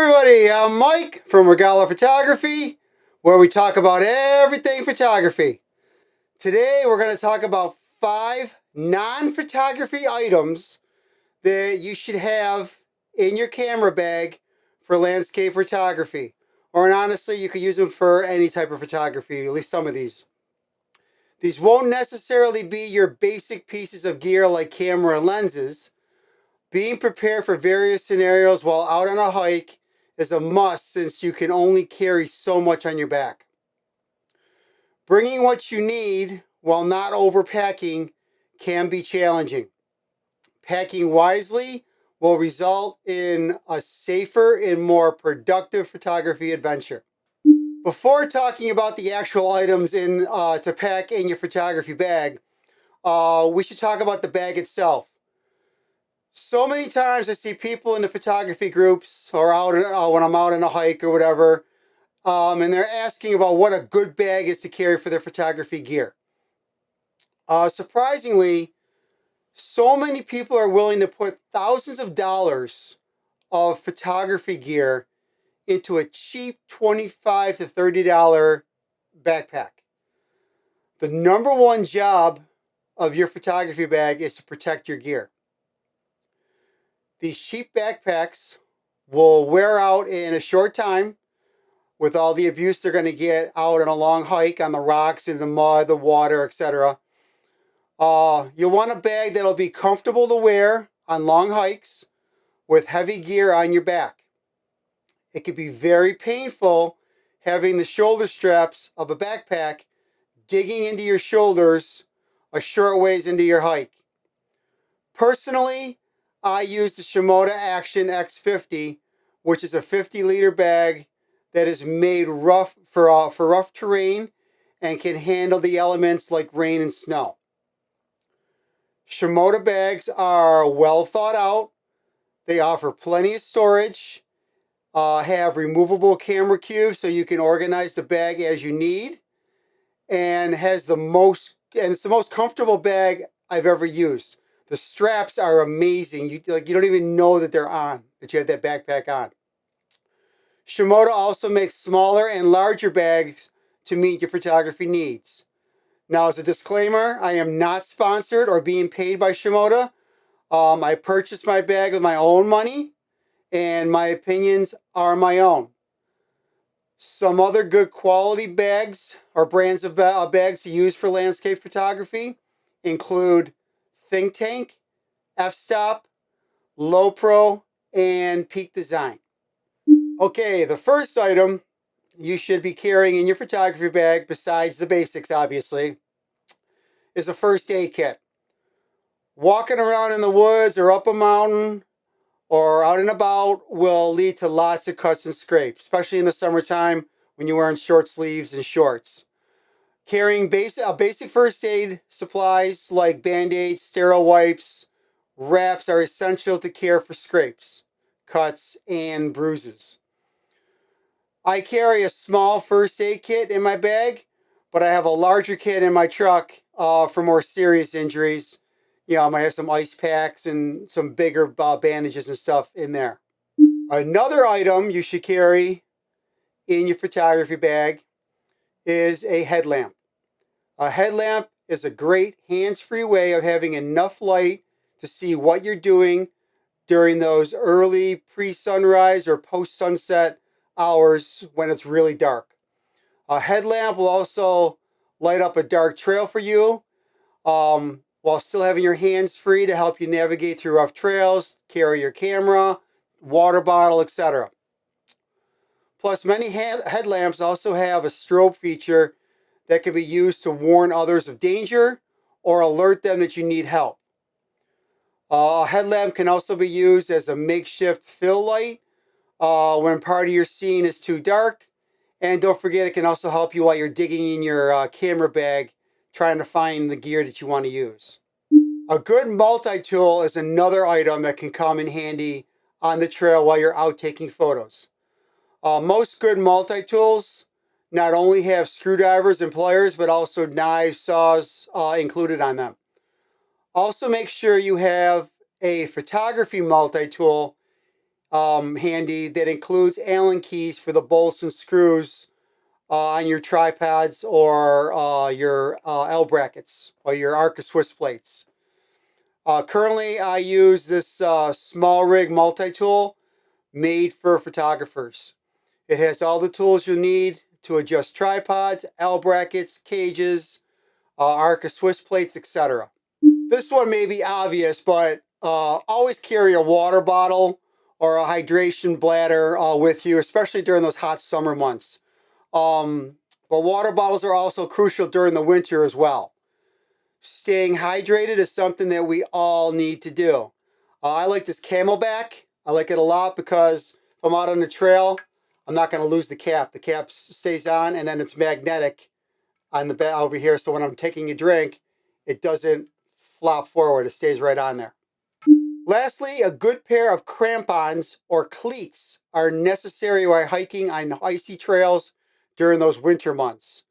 everybody, I'm Mike from Regala Photography, where we talk about everything photography. Today we're going to talk about 5 non-photography items that you should have in your camera bag for landscape photography. Or honestly, you could use them for any type of photography, at least some of these. These won't necessarily be your basic pieces of gear like camera and lenses. Being prepared for various scenarios while out on a hike is a must since you can only carry so much on your back. Bringing what you need while not overpacking can be challenging. Packing wisely will result in a safer and more productive photography adventure. Before talking about the actual items to pack in your photography bag, we should talk about the bag itself. So many times I see people in the photography groups or out when I'm out on a hike or whatever, and they're asking about what a good bag is to carry for their photography gear. Surprisingly, so many people are willing to put thousands of dollars of photography gear into a cheap $25 to $30 backpack. The number one job of your photography bag is to protect your gear. These cheap backpacks will wear out in a short time with all the abuse they're going to get out on a long hike on the rocks, in the mud, the water, etc. You'll want a bag that'll be comfortable to wear on long hikes with heavy gear on your back. It can be very painful having the shoulder straps of a backpack digging into your shoulders a short ways into your hike. Personally, I use the Shimoda Action X50, which is a 50-liter bag that is made rough for rough terrain and can handle the elements like rain and snow. Shimoda bags are well thought out. They offer plenty of storage, have removable camera cubes so you can organize the bag as you need, and it's the most comfortable bag I've ever used. The straps are amazing. You don't even know that they're on, that you have that backpack on. Shimoda also makes smaller and larger bags to meet your photography needs. Now, as a disclaimer, I am not sponsored or being paid by Shimoda. I purchased my bag with my own money, and my opinions are my own. Some other good quality bags or brands of bags to use for landscape photography include Think Tank, F-Stop, Low Pro, and Peak Design. Okay, the first item you should be carrying in your photography bag, besides the basics obviously, is a first aid kit. Walking around in the woods or up a mountain or out and about will lead to lots of cuts and scrapes, especially in the summertime when you're wearing short sleeves and shorts. Carrying basic first aid supplies like Band-Aids, sterile wipes, wraps are essential to care for scrapes, cuts, and bruises. I carry a small first aid kit in my bag, but I have a larger kit in my truck for more serious injuries. I might have some ice packs and some bigger bandages and stuff in there. Another item you should carry in your photography bag is a headlamp. A headlamp is a great hands-free way of having enough light to see what you're doing during those early pre-sunrise or post-sunset hours when it's really dark. A headlamp will also light up a dark trail for you while still having your hands free to help you navigate through rough trails, carry your camera, water bottle, etc. Plus, many headlamps also have a strobe feature that can be used to warn others of danger or alert them that you need help. A headlamp can also be used as a makeshift fill light when part of your scene is too dark. And don't forget, it can also help you while you're digging in your camera bag trying to find the gear that you want to use. A good multi-tool is another item that can come in handy on the trail while you're out taking photos. Most good multi-tools not only have screwdrivers and pliers, but also knives, saws included on them. Also make sure you have a photography multi-tool handy that includes Allen keys for the bolts and screws on your tripods or your L brackets or your Arca Swiss plates. Currently, I use this small rig multi-tool made for photographers. It has all the tools you need to adjust tripods, L brackets, cages, Arca Swiss plates, etc. This one may be obvious, but always carry a water bottle or a hydration bladder with you, especially during those hot summer months. But water bottles are also crucial during the winter as well. Staying hydrated is something that we all need to do. I like this Camelback. I like it a lot because if I'm out on the trail, I'm not going to lose the cap. The cap stays on and then it's magnetic on the back over here. So when I'm taking a drink, it doesn't flop forward. It stays right on there. Lastly, a good pair of crampons or cleats are necessary while hiking on icy trails during those winter months.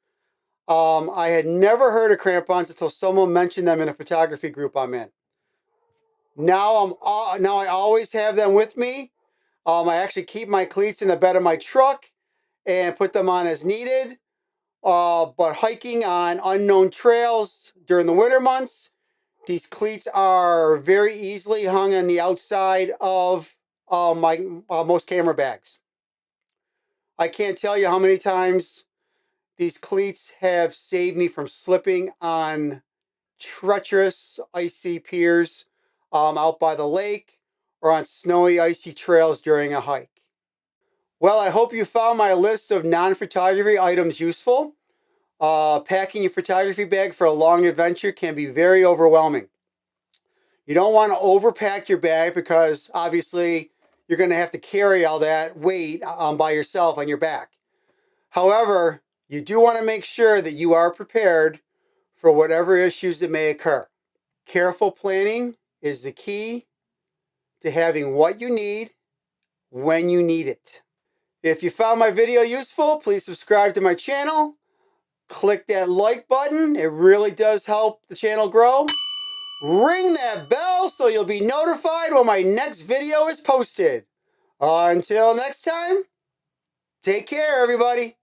I had never heard of crampons until someone mentioned them in a photography group I'm in. Now I always have them with me. I actually keep my cleats in the bed of my truck and put them on as needed. But hiking on unknown trails during the winter months, these cleats are very easily hung on the outside of my most camera bags. I can't tell you how many times these cleats have saved me from slipping on treacherous icy piers out by the lake or on snowy icy trails during a hike. Well, I hope you found my list of non-photography items useful. Packing your photography bag for a long adventure can be very overwhelming. You don't want to overpack your bag because obviously you're going to have to carry all that weight by yourself on your back. However, you do want to make sure that you are prepared for whatever issues that may occur. Careful planning is the key to having what you need when you need it. If you found my video useful, please subscribe to my channel. Click that like button. It really does help the channel grow. Ring that bell so you'll be notified when my next video is posted. Until next time, take care, everybody.